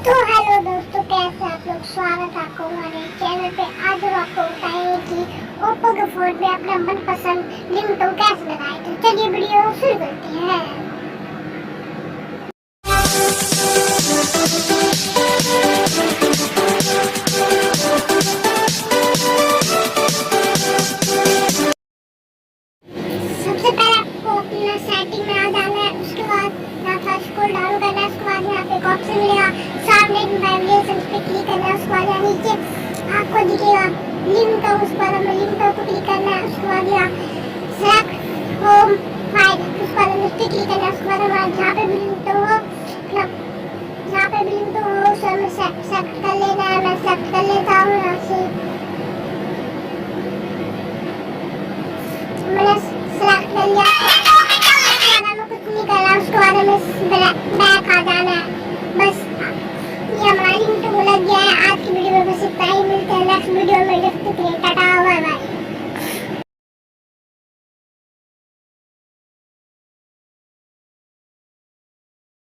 तो हेलो दोस्तों, कैसे आप लोग। स्वागत है आपको हमारे चैनल पे। आज हम आपको बताएंगे कि ओप्पो के फोन पे अपना मनपसंद रिंगटोन कैसे लगाएं। तो चलिए वीडियो शुरू करते हैं। सबसे पहले आपको अपना सेटिंग में आ जाना है। उसके बाद यहाँ पर स्क्रॉल डाउन करना है। उसके बाद यहाँ पे एक ऑप्शन मिलेगा साउंड एंड वाइब्रेशन पे क्लिक करना है। उसके बाद यहाँ नीचे आपको दिखेगा रिंगटोन, उसके बाद हमें रिंगटोन पे क्लिक करना है। उसके बाद यहाँ सेलेक्ट होम फाइल, उसके बाद हमें क्लिक करना है। उसके बाद हमारा जहाँ पे भी रिंगटोन हो, मतलब जहाँ पे भी रिंगटोन हो उसे हमें सेलेक्ट कर लेना है। मैं सेलेक्ट कर लेता हूँ यहाँ से। मैंने सेलेक्ट कर लिया। उसके बाद हमें कुछ नहीं करना। उसके बाद हमें बैक आ जाना है।